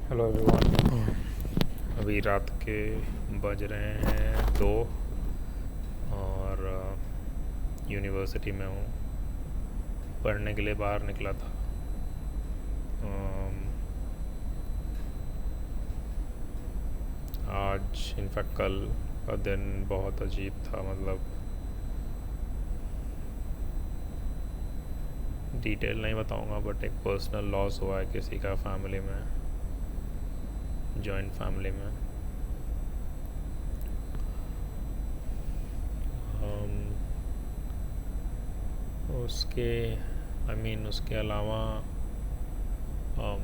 Hello everyone. अभी रात के बज रहे हैं 2 और यूनिवर्सिटी में हूँ। पढ़ने के लिए बाहर निकला था। अम, आज इनफैक्ट कल का दिन बहुत अजीब था। मतलब डिटेल नहीं बताऊँगा, बट एक पर्सनल लॉस हुआ है किसी का फैमिली में, जॉइंट फैमिली में। अम, उसके उसके अलावा अम,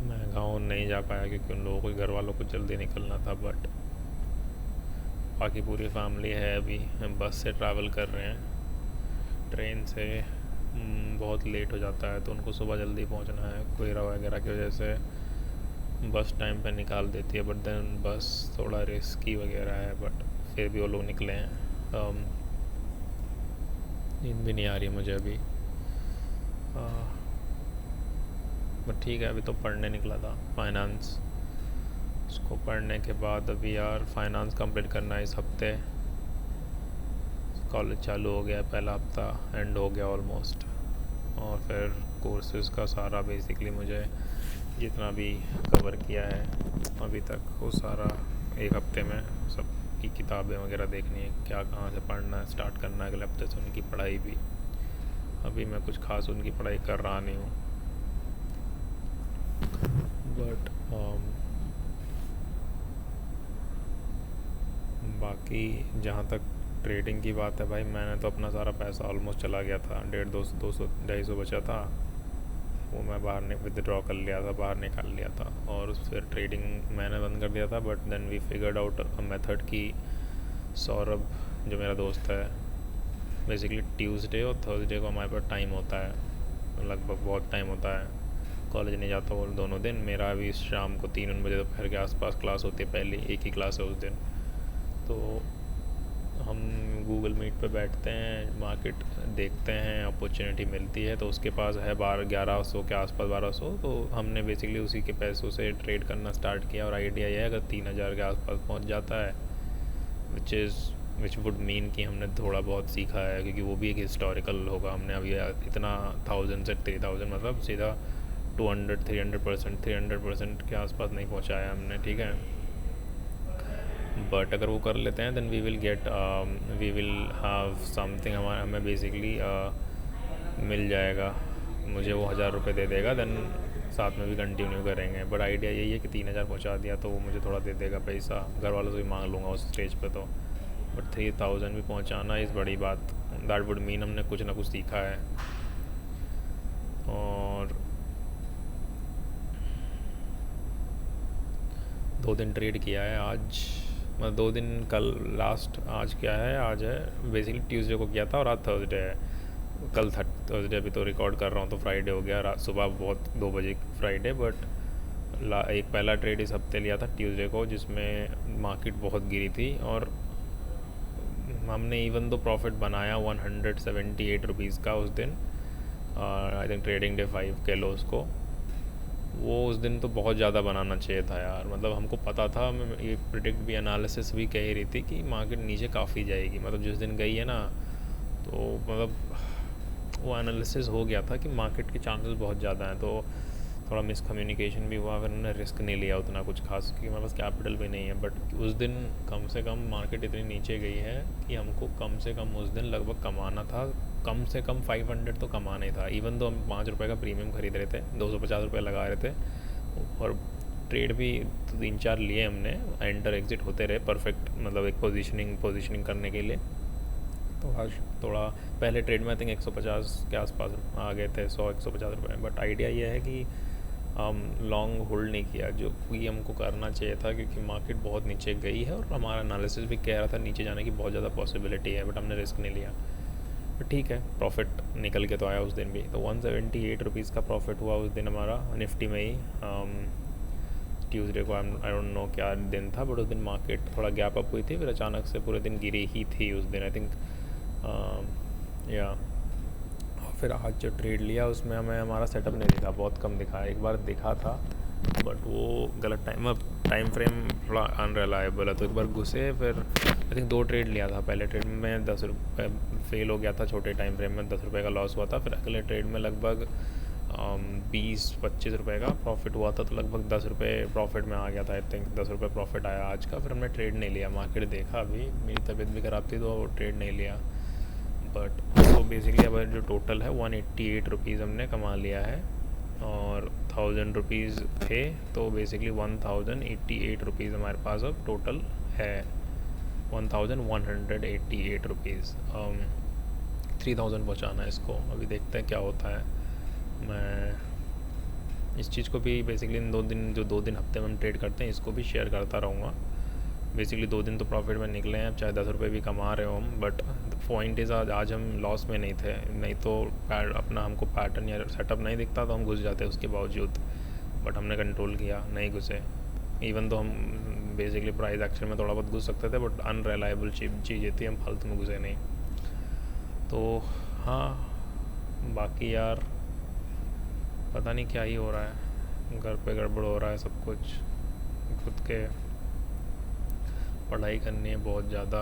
मैं गाँव नहीं जा पाया क्योंकि उन लोगों को, घर वालों को जल्दी निकलना था। बट बाकी पूरी फैमिली है। अभी हम बस से ट्रैवल कर रहे हैं। ट्रेन से बहुत लेट हो जाता है, तो उनको सुबह जल्दी पहुंचना है। कोयरा वगैरह की वजह से बस टाइम पे निकाल देती है, बट देन बस थोड़ा रिस्की वगैरह है। बट फिर भी वो लोग निकले हैं। नींद भी नहीं आ रही मुझे अभी। बट ठीक है, अभी तो पढ़ने निकला था फाइनेंस। उसको पढ़ने के बाद अभी यार फाइनेंस कंप्लीट करना है इस हफ्ते। कॉलेज चालू हो गया, पहला हफ्ता एंड हो गया ऑलमोस्ट। और फिर कोर्सेज़ का सारा बेसिकली मुझे जितना भी कवर किया है अभी तक, वो सारा एक हफ्ते में सब की किताबें वगैरह देखनी है, क्या कहाँ से पढ़ना है, स्टार्ट करना है अगले हफ्ते से उनकी पढ़ाई भी। अभी मैं कुछ खास उनकी पढ़ाई कर रहा नहीं हूँ। बट बाकी जहाँ तक ट्रेडिंग की बात है भाई, मैंने तो अपना सारा पैसा ऑलमोस्ट चला गया था। 150 200 250 बचा था, वो मैं बाहर विदड्रॉ कर लिया था, बाहर निकाल लिया था। और फिर ट्रेडिंग मैंने बंद कर दिया था। But then we figured out a method की सौरभ, जो मेरा दोस्त है, बेसिकली ट्यूसडे और थर्सडे को हमारे पास टाइम होता है, लगभग बहुत टाइम होता है। कॉलेज नहीं जाता वो दोनों दिन। मेरा अभी शाम को 3 बजे दोपहर के आसपास क्लास होती है, पहली एक ही क्लास है उस दिन। तो हम गूगल मीट पे बैठते हैं, मार्केट देखते हैं, अपॉर्चुनिटी मिलती है तो उसके पास है 1100 के आसपास, 1200। तो हमने बेसिकली उसी के पैसों से ट्रेड करना स्टार्ट किया। और आइडिया ये है, अगर 3000 के आसपास पहुंच जाता है, विच वुड मीन कि हमने थोड़ा बहुत सीखा है, क्योंकि वो भी एक हिस्टोरिकल होगा। हमने अभी इतना 1000 से 3000 मतलब सीधा 200 300% 300% के आसपास नहीं पहुँचाया हमने, ठीक है। बट अगर वो कर लेते हैं then we will have something. हमारा हमें बेसिकली मिल जाएगा। मुझे वो 1000 रुपये दे देगा, देन साथ में भी कंटिन्यू करेंगे। बट आइडिया यही है कि 3000 पहुँचा दिया तो वो मुझे थोड़ा दे देगा पैसा। घर वालों से भी मांग लूँगा उस स्टेज पे तो। बट 3000 भी पहुँचाना इस बड़ी बात, दैट वुड मीन हमने कुछ ना कुछ सीखा है। और 2 दिन ट्रेड किया है आज, मतलब 2 दिन। कल लास्ट, आज क्या है, आज है बेसिकली ट्यूसडे को किया था और आज थर्सडे है। कल था थर्सडे, अभी तो रिकॉर्ड कर रहा हूँ तो फ्राइडे हो गया। रात सुबह बहुत 2 बजे फ्राइडे। बट एक पहला ट्रेड इस हफ्ते लिया था ट्यूसडे को, जिसमें मार्केट बहुत गिरी थी और हमने इवन दो प्रॉफिट बनाया 178 रुपीज़ का उस दिन। आई थिंक ट्रेडिंग डे 5 के लो उसको, वो उस दिन तो बहुत ज़्यादा बनाना चाहिए था यार। मतलब हमको पता था, मैं ये प्रिडिक्ट भी, एनालिसिस भी कह ही रही थी कि मार्केट नीचे काफ़ी जाएगी। मतलब जिस दिन गई है ना, तो मतलब वो एनालिसिस हो गया था कि मार्केट के चांसेस बहुत ज़्यादा हैं। तो थोड़ा मिसकम्युनिकेशन भी हुआ, फिर उन्होंने रिस्क नहीं लिया उतना कुछ खास, क्योंकि मेरे पास कैपिटल भी नहीं है। बट उस दिन कम से कम मार्केट इतनी नीचे गई है कि हमको कम से कम उस दिन लगभग कमाना था, कम से कम 500 तो कमाना ही था। इवन तो हम 5 रुपये का प्रीमियम खरीद रहे थे, 250 रुपये लगा रहे थे। और ट्रेड भी 3 4 लिए हमने, एंटर एग्जिट होते रहे परफेक्ट, मतलब एक पोजीशनिंग करने के लिए। तो आज थोड़ा पहले ट्रेड में आई थिंक 150 के आसपास आ गए थे, 100 150 रुपये। बट आइडिया ये है कि हम लॉन्ग होल्ड नहीं किया, जो कि हमको करना चाहिए था, क्योंकि मार्केट बहुत नीचे गई है और हमारा एनालिसिस भी कह रहा था नीचे जाने की बहुत ज़्यादा पॉसिबिलिटी है। बट हमने रिस्क नहीं लिया। बट ठीक है, प्रॉफिट निकल के तो आया उस दिन भी। तो 178 रुपीज़ का प्रॉफिट हुआ उस दिन हमारा, निफ्टी में ही। ट्यूसडे को आई डोंट नो क्या दिन था, बट उस दिन मार्केट थोड़ा गैप अप हुई थी, फिर अचानक से पूरे दिन गिरी ही थी उस दिन, आई थिंक। या फिर आज जो ट्रेड लिया उसमें हमें हमारा सेटअप नहीं दिखा, बहुत कम दिखा। एक बार दिखा था बट वो गलत टाइम फ्रेम थोड़ा अनरिलायबल है, तो एक बार घुसे फिर आई थिंक 2 ट्रेड लिया था। पहले ट्रेड में 10 रुपये फेल हो गया था, छोटे टाइम फ्रेम में 10 रुपये का लॉस हुआ था। फिर अगले ट्रेड में लगभग 20-25 रुपये का प्रॉफिट हुआ था, तो लगभग 10 रुपये प्रॉफिट में आ गया था। आई थिंक 10 रुपये प्रॉफिट आया आज का। फिर हमने ट्रेड नहीं लिया, मार्केट देखा, अभी मेरी तबीयत भी ख़राब थी तो ट्रेड नहीं लिया। बट तो बेसिकली अब जो टोटल है 188 रुपीज़ हमने कमा लिया है, और 1000 रुपीज़ थे, तो बेसिकली 1088 रुपीज़ हमारे पास अब टोटल है। 1188 रुपीज़। 3000 बचाना है इसको, अभी देखते हैं क्या होता है। मैं इस चीज़ को भी बेसिकली इन 2 दिन हफ्ते में हम ट्रेड करते हैं, इसको भी शेयर करता रहूँगा। बेसिकली 2 दिन तो प्रॉफिट में निकले हैं, चाहे 10 रुपये भी कमा रहे हो हम, बट पॉइंट इज़ आज हम लॉस में नहीं थे। नहीं तो अपना हमको पैटर्न या सेटअप नहीं दिखता तो हम घुस जाते उसके बावजूद, बट हमने कंट्रोल किया, नहीं घुसे। इवन तो हम बेसिकली प्राइस एक्शन में थोड़ा बहुत घुस सकते थे, बट अनरिलायबल चीज़ें थी, हम फालतू में घुसे नहीं। तो हाँ, बाकी यार पता नहीं क्या ही हो रहा है, घर पे गड़बड़ हो रहा है सब कुछ। खुद के पढ़ाई करनी है बहुत ज़्यादा,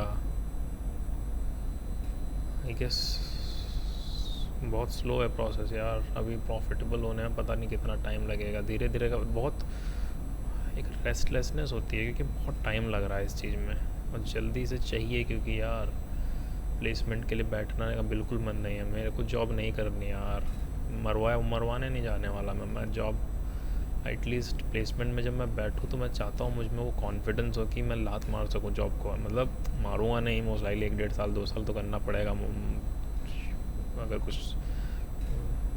आई गेस बहुत स्लो है प्रोसेस यार। अभी प्रॉफिटेबल होने में पता नहीं कितना टाइम लगेगा, धीरे धीरे का। बहुत एक रेस्टलेसनेस होती है क्योंकि बहुत टाइम लग रहा है इस चीज़ में, और जल्दी से चाहिए, क्योंकि यार प्लेसमेंट के लिए बैठने का बिल्कुल मन नहीं है। मेरे को जॉब नहीं करनी यार, मरवाने नहीं जाने वाला मैं जॉब। एटलीस्ट प्लेसमेंट में जब मैं बैठूँ तो मैं चाहता हूँ मुझ में वो कॉन्फिडेंस हो कि मैं लात मार सकूँ जॉब को। मतलब मारूँगा नहीं, मोस्ट लाइकली 1-1.5 साल 2 साल तो करना पड़ेगा अगर कुछ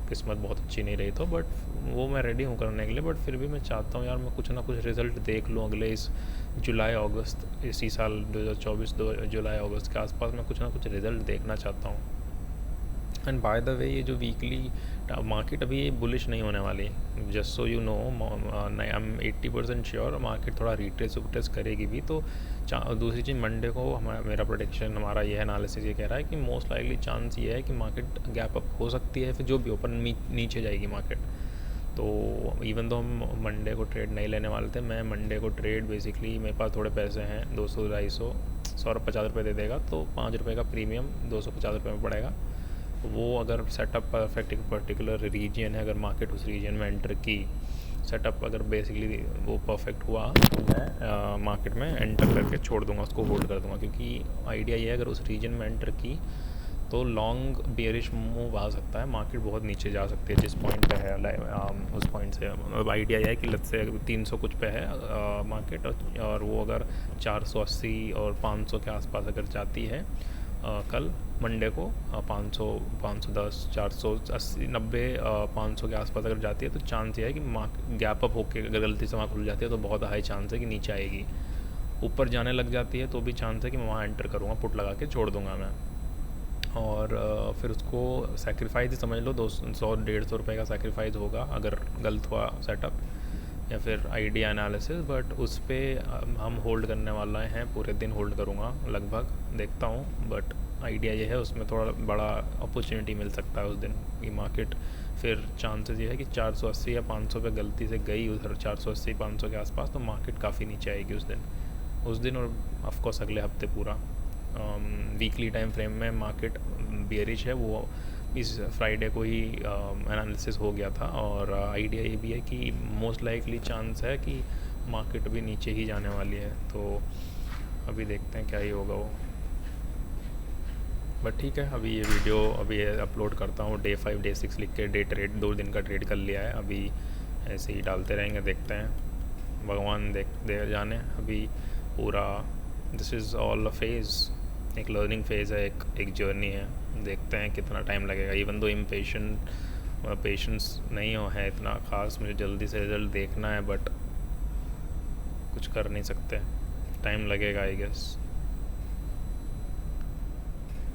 किस्मत बहुत अच्छी नहीं रही तो, बट वो मैं रेडी हूँ करने के लिए। बट फिर भी मैं चाहता हूँ यार मैं कुछ ना कुछ रिज़ल्ट देख लूँ अगले इस जुलाई अगस्त इसी साल 2024 जुलाई अगस्त के आसपास मैं कुछ ना कुछ रिज़ल्ट देखना चाहता हूँ। एंड बाय द वे ये जो वीकली मार्केट अभी बुलिश नहीं होने वाली, just so you know, I am 80% sure market थोड़ा रिट्रेस करेगी भी। तो दूसरी चीज़, मंडे को मेरा प्रोडिक्शन, हमारा ये एनालिसिस ये कह रहा है कि मोस्ट लाइकली चांस ये है कि मार्केट गैप अप हो सकती है, फिर जो भी ऊपर नीचे जाएगी मार्केट। तो इवन तो हम मंडे को ट्रेड नहीं लेने वाले थे, मैं मंडे को ट्रेड बेसिकली मेरे पास थोड़े पैसे हैं, 200-250 150 रुपये दे देगा तो 5 रुपये का प्रीमियम 250 रुपये में पड़ेगा। वो अगर सेटअप परफेक्ट एक पर्टिकुलर रीजन है, अगर मार्केट उस रीजन में एंटर की, सेटअप अगर बेसिकली वो परफेक्ट हुआ तो मैं मार्केट में एंटर करके छोड़ दूंगा, उसको होल्ड कर दूंगा। क्योंकि आइडिया ये है अगर उस रीजन में एंटर की तो लॉन्ग बेयरिश मूव आ सकता है, मार्केट बहुत नीचे जा सकती है जिस पॉइंट पे है। उस पॉइंट से मतलब आइडिया यह है कि लत से 300 कुछ पे है मार्केट, और वो अगर 480 और 500 के आसपास अगर जाती है कल मंडे को 500, 510, 480, 90, 500 के आसपास अगर जाती है तो चांस ये है कि गैप अप होके अगर गलती से वहाँ खुल जाती है तो बहुत हाई चांस है कि नीचे आएगी। ऊपर जाने लग जाती है तो भी चांस है कि मैं वहाँ एंटर करूँगा, पुट लगा के छोड़ दूँगा मैं। और फिर उसको सेक्रीफाइस ही समझ लो, 200-150 रुपये का सेक्रीफाइस होगा अगर गलत हुआ सेटअप या फिर आइडिया एनालिसिस। बट उस पर हम होल्ड करने वाला हैं, पूरे दिन होल्ड करूँगा लगभग, देखता हूँ। बट आइडिया ये है उसमें थोड़ा बड़ा अपॉर्चुनिटी मिल सकता है उस दिन कि मार्केट, फिर चांसेस ये है कि 480 या 500 पे गलती से गई उधर 480-500 के आसपास, तो मार्केट काफ़ी नीचे आएगी उस दिन और ऑफकोर्स अगले हफ्ते पूरा। वीकली टाइम फ्रेम में मार्केट बेयरिश है, वो इस फ्राइडे को ही एनालिसिस हो गया था। और आइडिया ये भी है कि मोस्ट लाइकली चांस है कि मार्केट भी नीचे ही जाने वाली है, तो अभी देखते हैं क्या ही होगा वो। बट ठीक है, अभी ये वीडियो अभी अपलोड करता हूँ, डे 5 डे 6 लिख के, डे ट्रेड 2 दिन का ट्रेड कर लिया है। अभी ऐसे ही डालते रहेंगे, देखते हैं, भगवान दे जाने। अभी पूरा this is all a phase, एक लर्निंग फेज़ है, एक जर्नी है, देखते हैं कितना टाइम लगेगा। इवन दो पेशेंस नहीं हो है इतना ख़ास, मुझे जल्दी से रिज़ल्ट देखना है, बट कुछ कर नहीं सकते, टाइम लगेगा आई गेस।